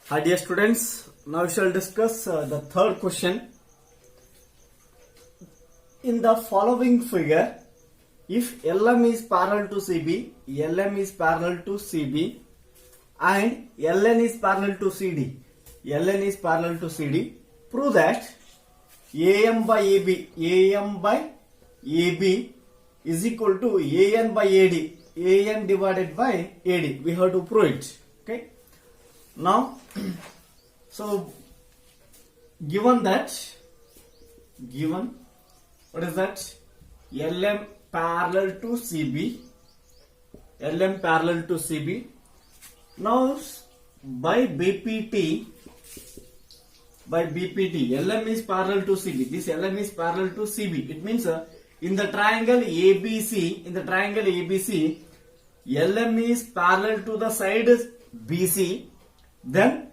Hi dear students, now we shall discuss the third question. In the following figure, if LM is parallel to CB, LM is parallel to CB and LN is parallel to CD, LN is parallel to CD, prove that AM by AB is equal to AN by AD, AN divided by AD. We have to prove it. Okay. Now, so given what is that? LM parallel to CB, LM parallel to CB. Now by BPT, LM is parallel to CB. This LM is parallel to CB. It means in the triangle ABC, LM is parallel to the side BC. Then,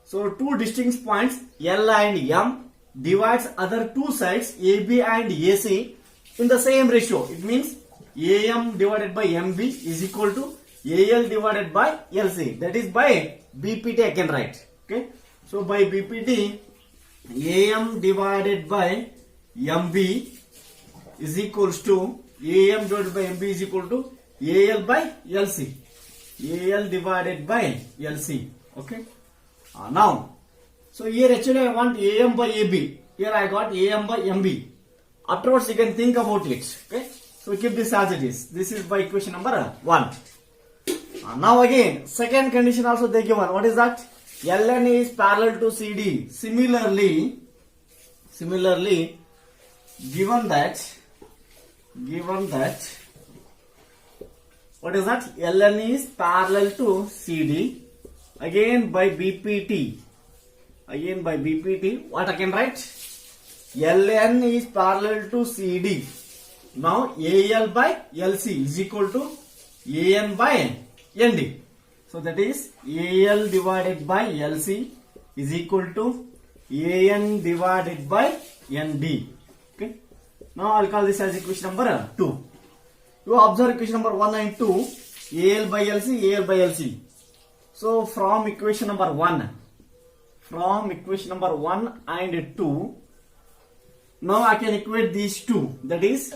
so two distinct points L and M divides other two sides AB and AC in the same ratio. It means AM divided by MB is equal to AL divided by LC. That is by BPT I can write. Okay. So by BPT, AM divided by MB is equals to AM divided by MB is equal to AL by LC. AL divided by LC. Okay. Now, so here actually I want AM by AB. Here I got AM by MB. Afterwards you can think about it. Okay. So keep this as it is. This is by equation number 1. Now again, second condition also they given. What is that? LN is parallel to CD. Similarly, given that, what is that? LN is parallel to CD. Again by BPT, what I can write? LN is parallel to CD. Now AL by LC is equal to AN by ND. So that is AL divided by LC is equal to AN divided by ND. Okay. Now I'll call this as equation number 2. You observe equation number 1 and 2, AL by LC. So from equation number 1 and 2, now I can equate these two. That is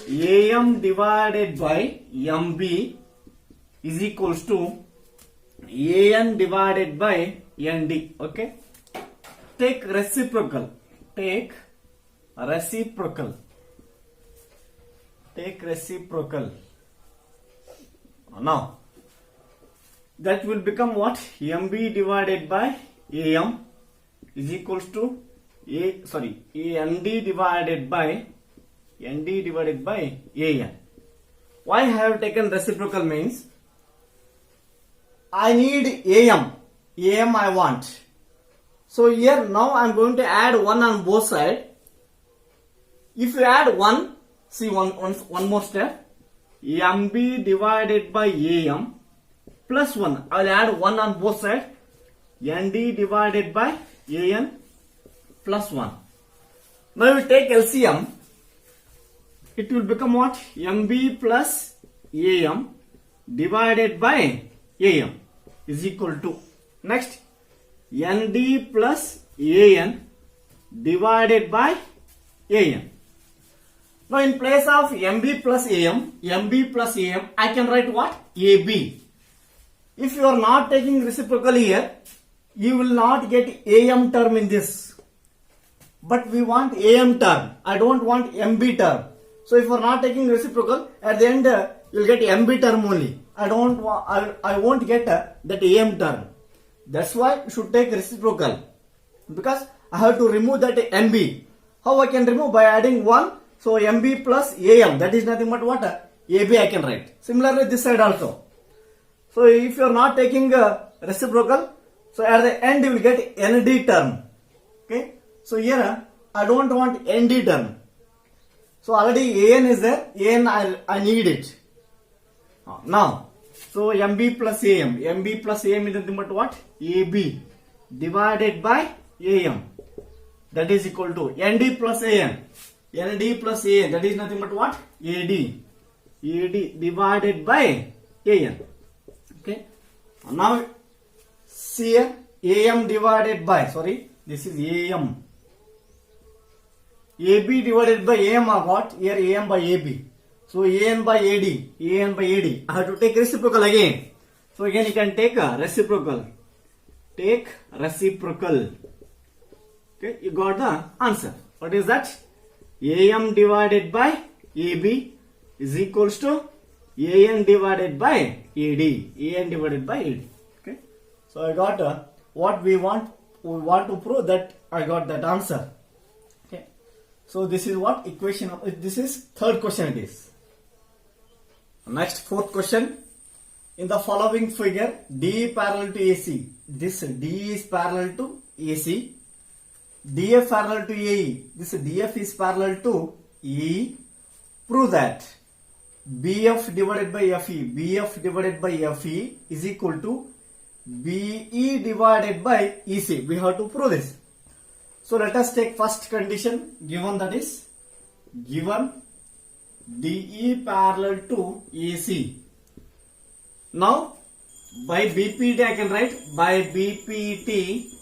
AM divided by MB is equals to AN divided by ND. Okay. Take reciprocal. Now that will become what? MB divided by AM is equals to ND divided by AN. Why I have taken reciprocal means I need AM I want. So here now I am going to add 1 on both sides. If you add 1, see one more step. MB divided by AM plus 1. I will add 1 on both sides. ND divided by AN plus 1. Now we take LCM. It will become what? MB plus AM divided by AM is equal to, next, ND plus AN divided by AN. Now in place of MB plus AM, I can write what? AB. If you are not taking reciprocal here, you will not get AM term in this. But we want AM term. I don't want MB term. So if you are not taking reciprocal, at the end you will get MB term only. I won't get that AM term. That's why you should take reciprocal. Because I have to remove that MB. How I can remove? By adding 1. So MB plus AM. That is nothing but what? AB I can write. Similarly this side also. So if you are not taking reciprocal, so at the end you will get ND term. Okay. So here I don't want ND term. So already AN is there. AN I need it. Now, so MB plus AM is nothing but what? AB divided by AM. That is equal to ND plus AN. That is nothing but what? AD divided by AN. Okay. Now see here AM divided by, sorry, this is AM. AB divided by AM I got, here AM by AB. So AN by AD, AN by AD. I have to take reciprocal again. So again you can take a reciprocal. Take reciprocal. Okay, you got the answer. What is that? AM divided by AB is equals to AN divided by AD. AN divided by AD. Okay. So I got what we want to prove that I got that answer. Okay. So this is what equation of, this is third question it is. Next fourth question. In the following figure, D parallel to AC. This D is parallel to AC. DF parallel to AE. This DF is parallel to E. Prove that BF divided by FE. BF divided by FE is equal to BE divided by EC. We have to prove this. So let us take first condition given, that is given DE parallel to AC. Now by BPT I can write by BPT.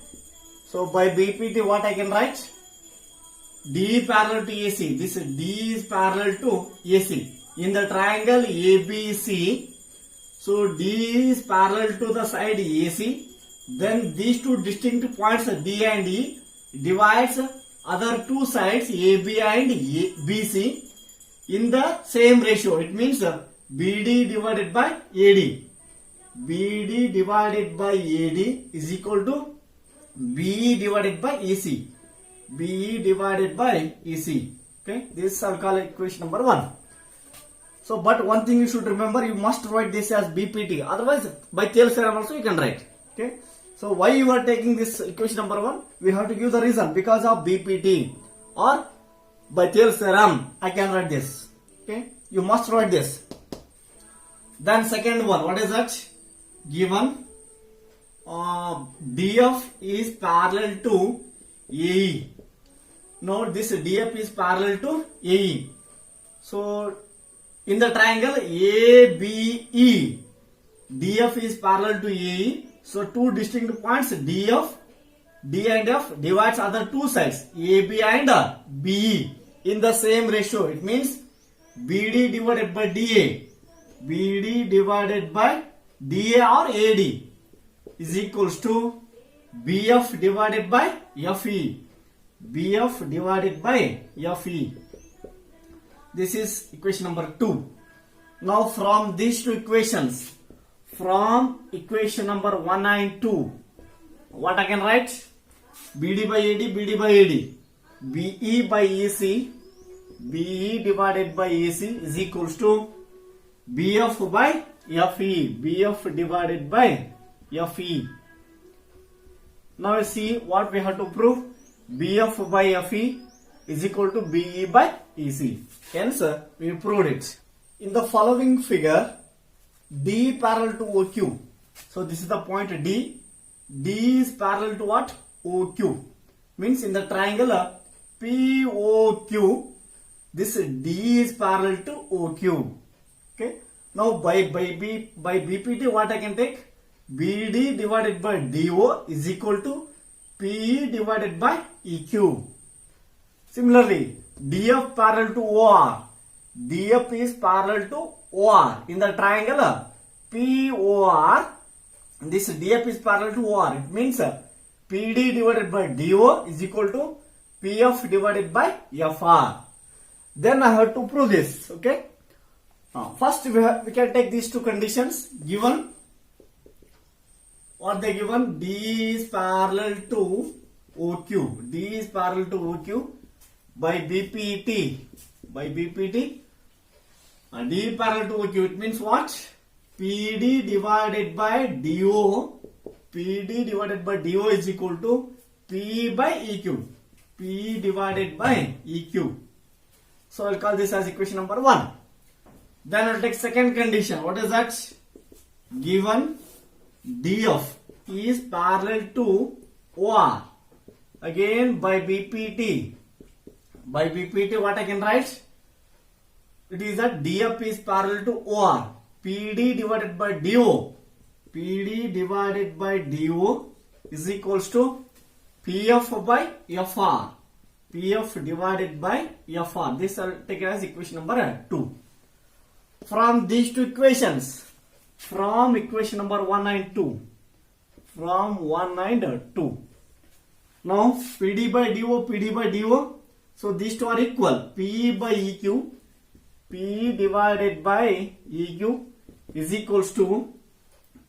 So by BPT what I can write? D parallel to AC. This D is parallel to AC. In the triangle ABC, so D is parallel to the side AC. Then these two distinct points D and E divides other two sides AB and BC in the same ratio. It means BD divided by AD. BD divided by AD is equal to BE divided by AC. BE divided by AC. Okay, this I'll call equation number 1. So, but one thing you should remember, you must write this as BPT. Otherwise, by Thales theorem also you can write. Okay. So, why you are taking this equation number 1? We have to give the reason, because of BPT or by Thales theorem. I can write this. Okay. You must write this. Then second one, what is that? Given DF is parallel to AE. Note this DF is parallel to AE. So in the triangle ABE, DF is parallel to AE. So two distinct points D and F divides other two sides AB and BE in the same ratio. It means BD divided by DA. BD divided by DA or AD is equals to BF divided by FE. BF divided by FE. This is equation number 2. Now from these two equations, from equation number 1 and 2, what I can write? BD by AD, BD by AD. BE by AC, BE divided by AC is equals to BF by FE. BF divided by FE. Now see what we have to prove. BF by FE is equal to BE by EC. Hence we proved it. In the following figure, D parallel to OQ. So this is the point D. D is parallel to what? OQ. Means in the triangle POQ, this D is parallel to OQ. Okay. Now by BPT what I can take? BD divided by DO is equal to PE divided by EQ. Similarly, DF parallel to OR. DF is parallel to OR. In the triangle POR, this DF is parallel to OR. It means PD divided by DO is equal to PF divided by FR. Then I have to prove this. Okay. First we can take these two conditions given. What they given? D is parallel to OQ. D is parallel to OQ by BPT. By BPT. D parallel to OQ. It means what? PD divided by DO. PD divided by DO is equal to P by EQ. P divided by EQ. So I'll call this as equation number 1. Then I'll take second condition. What is that? Given DF is parallel to OR. Again by BPT. By BPT what I can write? It is that DF is parallel to OR. PD divided by DO. PD divided by DO is equals to PF by FR. PF divided by FR. This I'll take it as equation number 2. From these two equations, from equation number 1 and 2, from 1 and 2. Now PD by DO, PD by DO. So these two are equal. P by EQ, P divided by EQ is equals to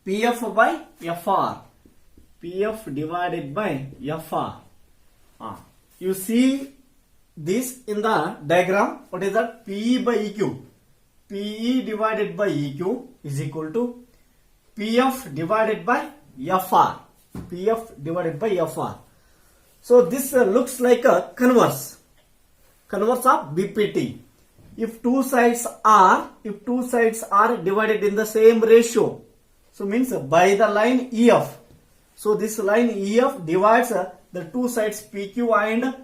PF by FR. PF divided by FR. You see this in the diagram. What is that? PE by EQ. PE divided by EQ is equal to PF divided by FR. PF divided by FR. So this looks like a converse of BPT. If two sides are divided in the same ratio, so means by the line EF. So this line EF divides the two sides PQ and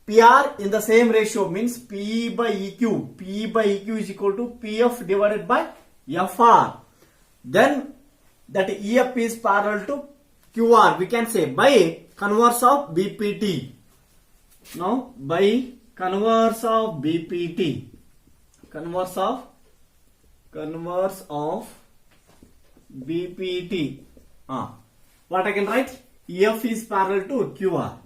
PR in the same ratio, means PE by EQ. PE by EQ is equal to PF divided by FR. Then that EF is parallel to QR. We can say by converse of BPT. Now by converse of BPT. Converse of BPT. What I can write? EF is parallel to QR.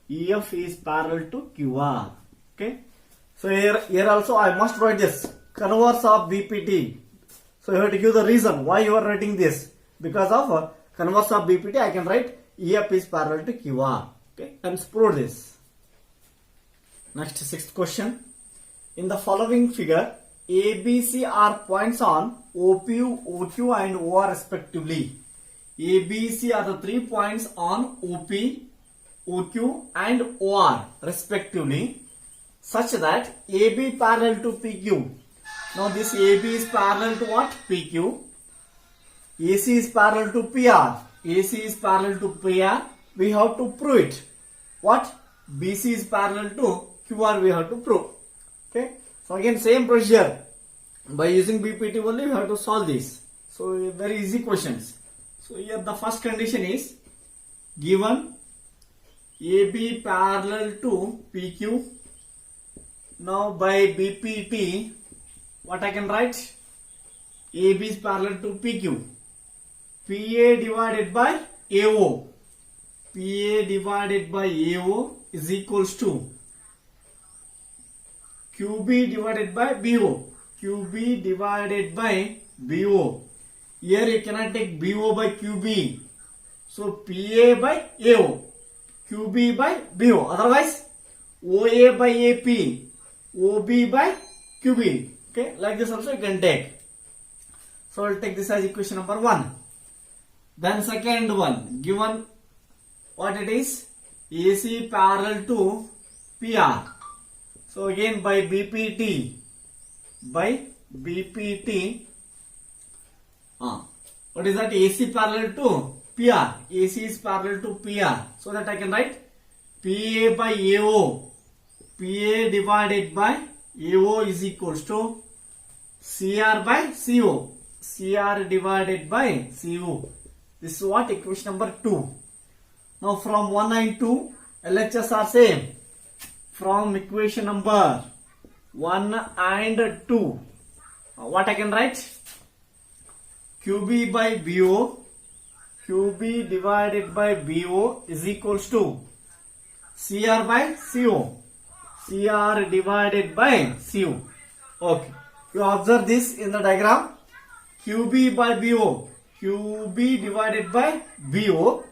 EF is parallel to QR. Okay. So here also I must write this. Converse of BPT. So you have to give the reason why you are writing this. Because of converse of BPT, I can write EF is parallel to QR. Okay. And prove this. Next, sixth question. In the following figure, ABC are points on OPU, OQ and OR respectively. ABC are the 3 points on OP, OQ and OR respectively, such that AB parallel to PQ. Now this AB is parallel to what? PQ. AC is parallel to PR. AC is parallel to PR. We have to prove it. What? BC is parallel to QR. We have to prove. Okay. So again same procedure. By using BPT only we have to solve this. So very easy questions. So here the first condition is given AB parallel to PQ. Now by BPT, what I can write? AB is parallel to PQ. PA divided by AO. PA divided by AO is equals to QB divided by BO. QB divided by BO. Here you cannot take BO by QB. So PA by AO. QB by BO. Otherwise OA by AP. OB by QB. Okay, like this also you can take. So I'll take this as equation number 1. Then second one, given what it is? AC parallel to PR. So again by BPT. What is that? AC parallel to PR. AC is parallel to PR. So that I can write PA by AO. PA divided by AO is equals to CR by CO. CR divided by CO. This is what? Equation number 2. Now from 1 and 2, LHS are same. From equation number 1 and 2, what I can write? QB by BO. QB divided by BO is equals to CR by CO. CR divided by CO. Okay. You observe this in the diagram. QB by BO. QB divided by BO.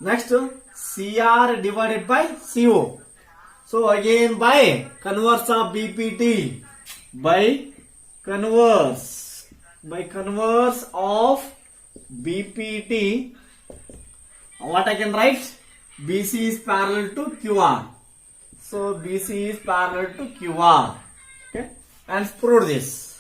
Next, CR divided by CO. So again by converse of BPT. By converse of BPT, what I can write? BC is parallel to QR. So BC is parallel to QR. Okay, and prove this.